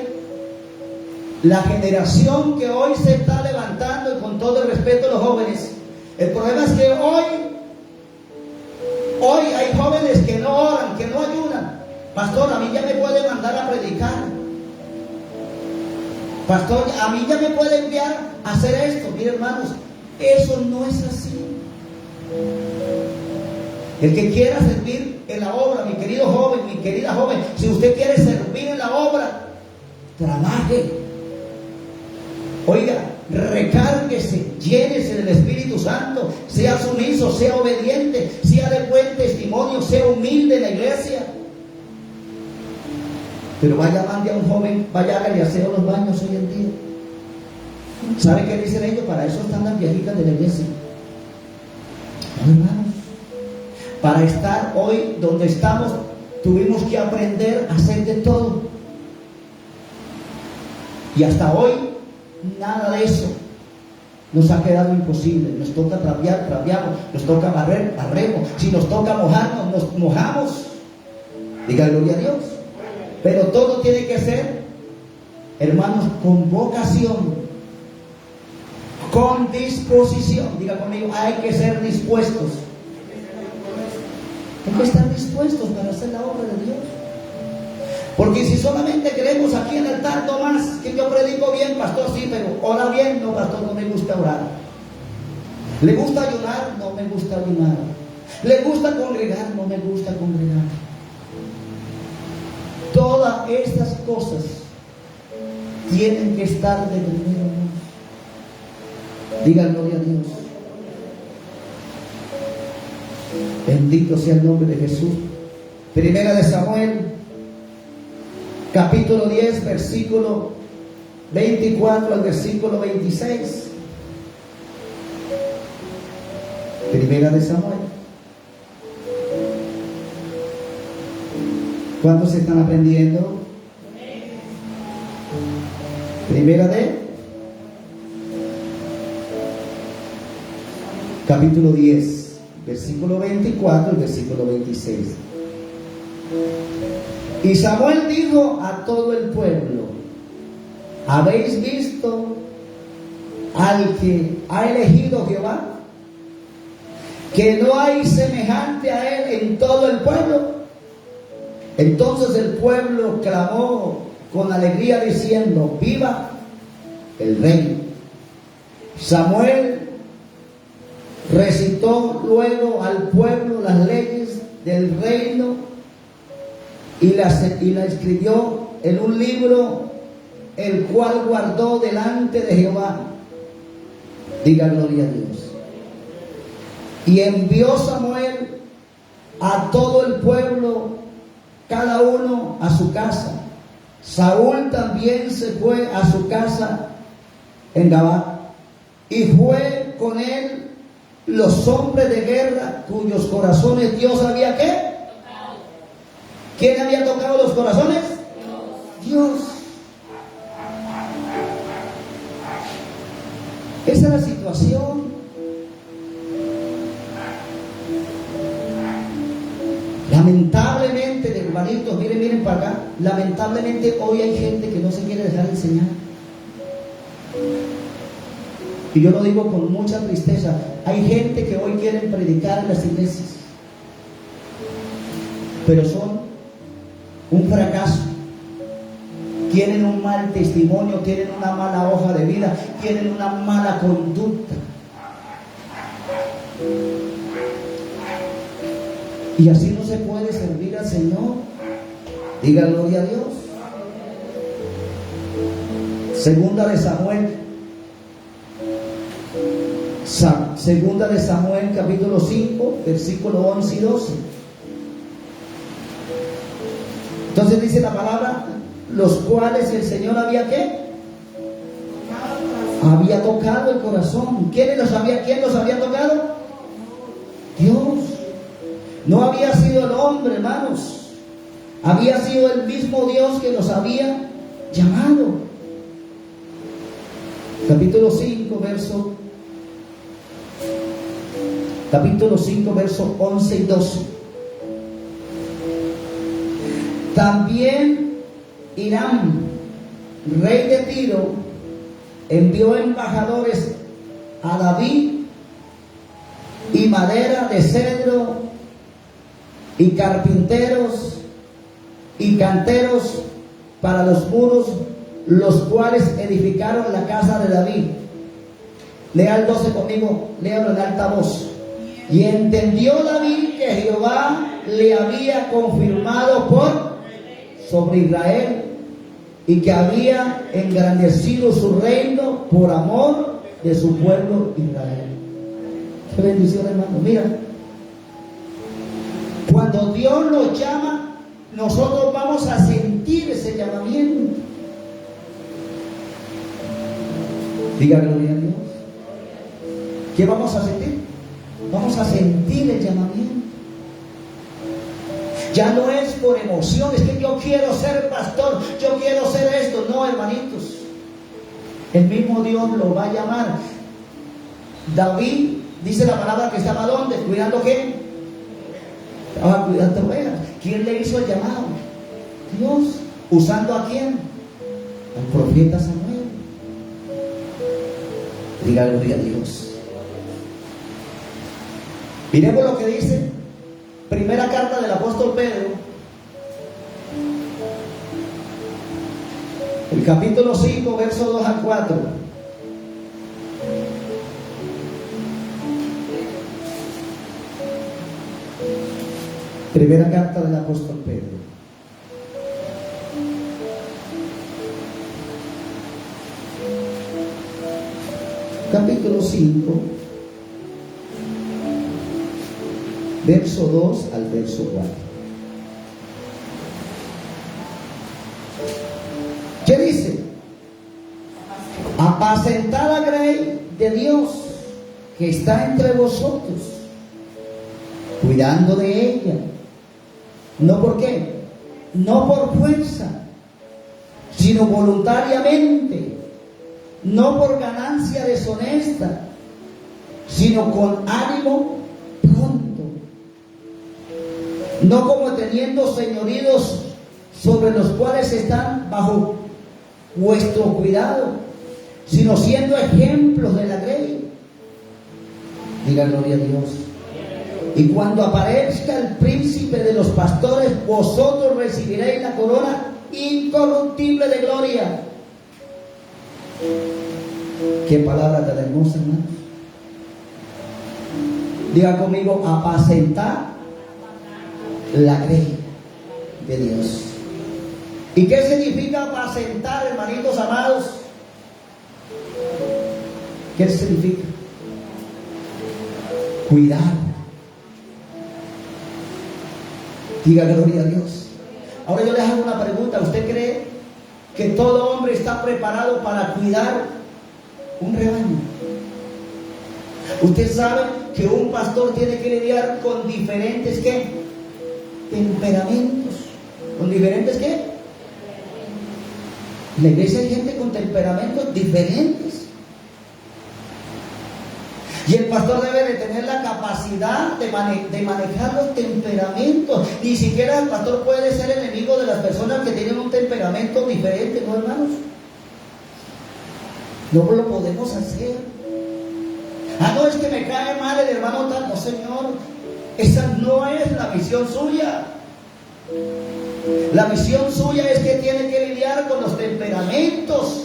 la generación que hoy se está levantando, y con todo el respeto a los jóvenes, el problema es que hoy hay jóvenes que no oran, que no ayudan. Pastor, a mí ya me puede mandar a predicar. Pastor, a mí ya me puede enviar a hacer esto. Mire, hermanos, eso no es así. El que quiera servir en la obra, mi querido joven, mi querida joven, si usted quiere servir en la obra, trabaje. Oiga, recárguese, llénese del Espíritu Santo, sea sumiso, sea obediente, sea de buen testimonio, sea humilde en la iglesia. Pero vaya, mande a un joven, vaya, hágale aseo los baños hoy en día. ¿Sabe qué dicen ellos? Para eso están las viejitas de la iglesia. No, hermanos. Para estar hoy donde estamos, tuvimos que aprender a hacer de todo. Y hasta hoy, nada de eso nos ha quedado imposible. Nos toca trapear, trapeamos. Nos toca barrer, barremos. Si nos toca mojarnos, nos mojamos. Diga gloria a Dios. Pero todo tiene que ser, hermanos, con vocación, con disposición. Diga conmigo, hay que ser dispuestos. Hay que estar dispuestos para hacer la obra de Dios. Porque si solamente creemos aquí en el altar, no más, que yo predico bien, pastor, sí, pero ora bien, no, pastor, no me gusta orar. ¿Le gusta ayunar? No me gusta ayunar. ¿Le gusta congregar? No me gusta congregar. Todas estas cosas tienen que estar de primero. Diga gloria a Dios. Bendito sea el nombre de Jesús. Primera de Samuel, capítulo 10, versículo 24 al versículo 26. Primera de Samuel. ¿Cuántos están aprendiendo? Primera de capítulo 10, versículo 24 y versículo 26. Y Samuel dijo a todo el pueblo: ¿habéis visto al que ha elegido Jehová? Que no hay semejante a él en todo el pueblo. Entonces el pueblo clamó con alegría diciendo: ¡viva el rey! Samuel recitó luego al pueblo las leyes del reino y la escribió en un libro, el cual guardó delante de Jehová. Diga gloria a Dios. Y envió Samuel a todo el pueblo, cada uno a su casa. Saúl también se fue a su casa en Gabá, y fue con él los hombres de guerra cuyos corazones Dios había ¿qué? Tocado. ¿Quién había tocado los corazones? Dios. Esa es la situación. Lamentablemente, hermanitos, miren para acá. Lamentablemente hoy hay gente que no se quiere dejar enseñar. Y yo lo digo con mucha tristeza. Hay gente que hoy quieren predicar en las iglesias, pero son un fracaso. Tienen un mal testimonio, tienen una mala hoja de vida, tienen una mala conducta. Y así no se puede servir al Señor. Diga gloria a Dios. Segunda de Samuel. Segunda de Samuel, capítulo 5, versículo 11 y 12. Entonces dice la palabra: los cuales el Señor había ¿qué? Había tocado el corazón. ¿Quién los había tocado? Dios. No había sido el hombre, hermanos. Había sido el mismo Dios que los había llamado. Capítulo 5, verso 11 y 12. También Hiram, rey de Tiro, envió embajadores a David y madera de cedro y carpinteros y canteros para los muros, los cuales edificaron la casa de David. Lea el 12 conmigo, léalo en alta voz. Y entendió David que Jehová le había confirmado sobre Israel, y que había engrandecido su reino por amor de su pueblo Israel. Qué bendición, hermano. Mira, cuando Dios nos llama, nosotros vamos a sentir ese llamamiento. Diga gloria a Dios. ¿Qué vamos a sentir? Vamos a sentir el llamamiento. Ya no es por emoción, es que yo quiero ser pastor, yo quiero ser esto. No, hermanitos, el mismo Dios lo va a llamar. David, dice la palabra que estaba ¿dónde? ¿Cuidando qué? Estaba cuidando ovejas. ¿Quién le hizo el llamado? Dios. ¿Usando a quién? Al profeta Samuel. Diga gloria a Dios. Miremos lo que dice primera carta del apóstol Pedro, el capítulo 5, versos 2 al 4. Primera carta del apóstol Pedro. Capítulo 5, verso 2 al verso 4. ¿Qué dice? Apacentad la grey de Dios que está entre vosotros, cuidando de ella. ¿No por qué? No por fuerza, sino voluntariamente, no por ganancia deshonesta, sino con ánimo pronto, no como teniendo señoríos sobre los cuales están bajo vuestro cuidado, sino siendo ejemplos de la grey. Diga gloria a Dios. Y cuando aparezca el príncipe de los pastores, vosotros recibiréis la corona incorruptible de gloria. Qué palabra tan hermosa, hermanos. Diga conmigo, apacentar la grey de Dios. ¿Y qué significa apacentar, hermanitos amados? ¿Qué significa? Cuidar. Diga gloria a Dios. Ahora yo les hago una pregunta. ¿Usted cree que todo hombre está preparado para cuidar un rebaño? Usted sabe que un pastor tiene que lidiar con diferentes ¿qué? Temperamentos. ¿Con diferentes qué? En la iglesia hay gente con temperamentos diferentes. Y el pastor debe de tener la capacidad de manejar los temperamentos. Ni siquiera el pastor puede ser enemigo de las personas que tienen un temperamento diferente, ¿no, hermanos? No lo podemos hacer. Ah, no, es que me cae mal el hermano tal. No, Señor, esa no es la misión suya. La misión suya es que tiene que lidiar con los temperamentos.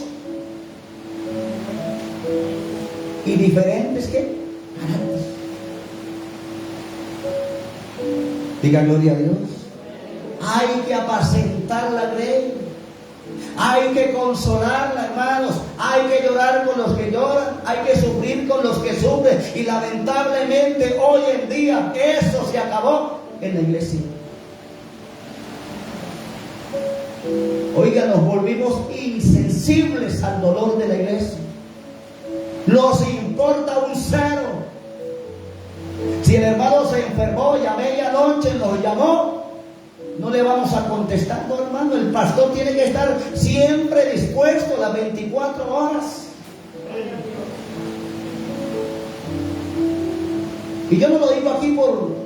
Y diferentes ¿qué? Diga gloria a Dios. Hay que apacentar la grey. Hay que consolarla, hermanos. Hay que llorar con los que lloran. Hay que sufrir con los que sufren. Y lamentablemente hoy en día eso se acabó en la iglesia. Oiga, nos volvimos insensibles al dolor de la iglesia. Nos importa un cero. Si el hermano se enfermó y a medianoche nos llamó, no le vamos a contestar, no, hermano. El pastor tiene que estar siempre dispuesto las 24 horas. Y yo no lo digo aquí por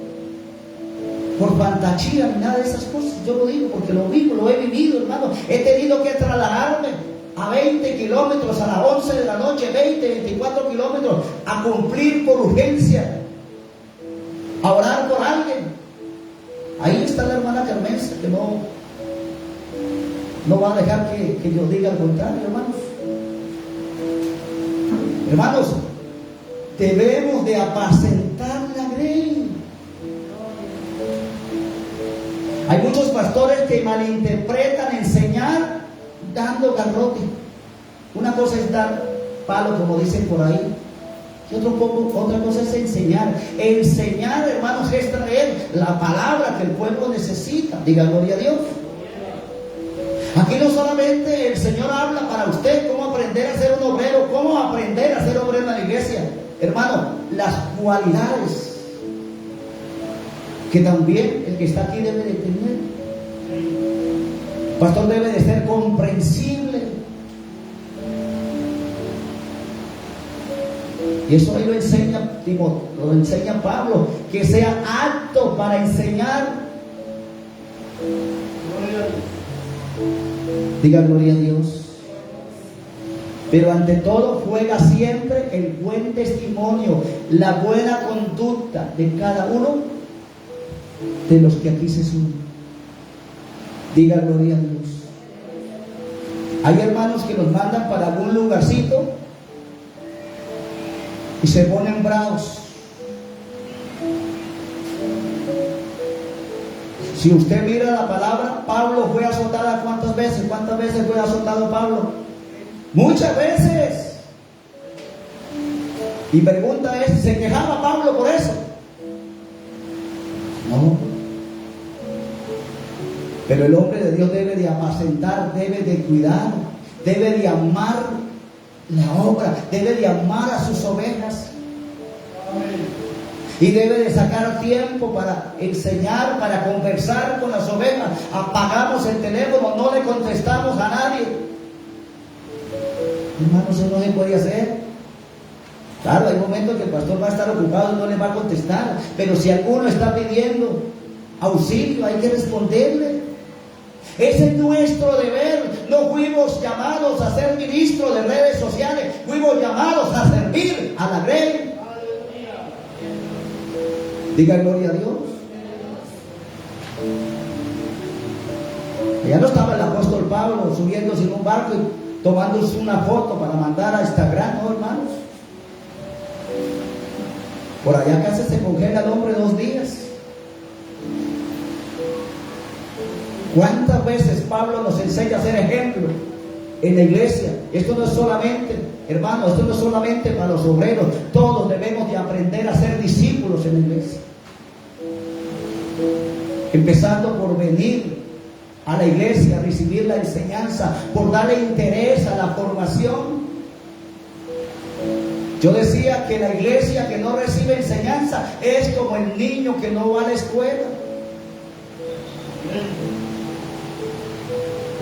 fantasía ni nada de esas cosas. Yo lo digo porque lo vivo, lo he vivido, hermano. He tenido que trasladarme a 20 kilómetros a las 11 de la noche, 24 kilómetros, a cumplir por urgencia, a orar por alguien. Ahí está la hermana Carmenza, que no va a dejar que yo diga al contrario, hermanos. Hermanos, debemos de apacentar la grey. Hay muchos pastores que malinterpretan enseñar dando garrote. Una cosa es dar palo, como dicen por ahí, y otra cosa es enseñar. Enseñar, hermanos, es traer la palabra que el pueblo necesita. Diga gloria a Dios. Aquí no solamente el Señor habla para usted cómo aprender a ser un obrero, cómo aprender a ser obrero en la iglesia, hermano, las cualidades que también el que está aquí debe de tener. El pastor debe de ser comprensible. Y eso ahí lo enseña Pablo, que sea apto para enseñar. Diga gloria a Dios. Pero ante todo juega siempre el buen testimonio, la buena conducta de cada uno de los que aquí se suman. Diga gloria a Dios. Hay hermanos que nos mandan para algún lugarcito y se ponen bravos. Si usted mira la palabra, Pablo fue azotado ¿cuántas veces? ¿Cuántas veces fue azotado Pablo? Muchas veces. Y pregunta es, ¿se quejaba Pablo por eso? No. Pero el hombre de Dios debe de apacentar, debe de cuidar, debe de amar la obra, debe de amar a sus ovejas. Y debe de sacar tiempo para enseñar, para conversar con las ovejas. Apagamos el teléfono, no le contestamos a nadie. Hermanos, eso no se puede hacer. Claro, hay momentos que el pastor va a estar ocupado y no le va a contestar. Pero si alguno está pidiendo auxilio, hay que responderle. Ese es nuestro deber. No fuimos llamados a ser ministros de redes sociales, fuimos llamados a servir a la grey. Diga gloria a Dios. Ya no estaba el apóstol Pablo subiéndose en un barco y tomándose una foto para mandar a Instagram, ¿no, hermanos? Por allá casi se congela el hombre 2 días. ¿Cuántas veces Pablo nos enseña a ser ejemplo en la iglesia? Esto no es solamente, hermanos, esto no es solamente para los obreros. Todos debemos de aprender a ser discípulos en la iglesia. Empezando por venir a la iglesia, a recibir la enseñanza, por darle interés a la formación. Yo decía que la iglesia que no recibe enseñanza es como el niño que no va a la escuela.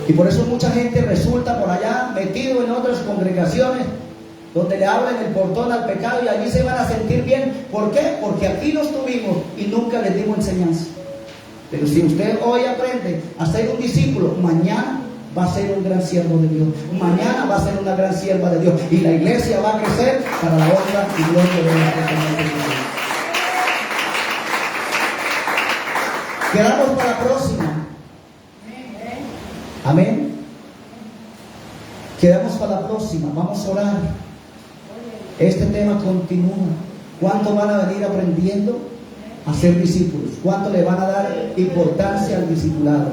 Y por eso mucha gente resulta por allá metido en otras congregaciones donde le abren el portón al pecado y allí se van a sentir bien. ¿Por qué? Porque aquí los tuvimos y nunca les dimos enseñanza. Pero si usted hoy aprende a ser un discípulo, mañana va a ser un gran siervo de Dios. Mañana va a ser una gran sierva de Dios. Y la iglesia va a crecer para la honra y gloria de Dios. Quedamos para la próxima. Amén. Quedamos para la próxima. Vamos a orar. Este tema continúa. ¿Cuánto van a venir aprendiendo a ser discípulos? ¿Cuánto le van a dar importancia al discipulado?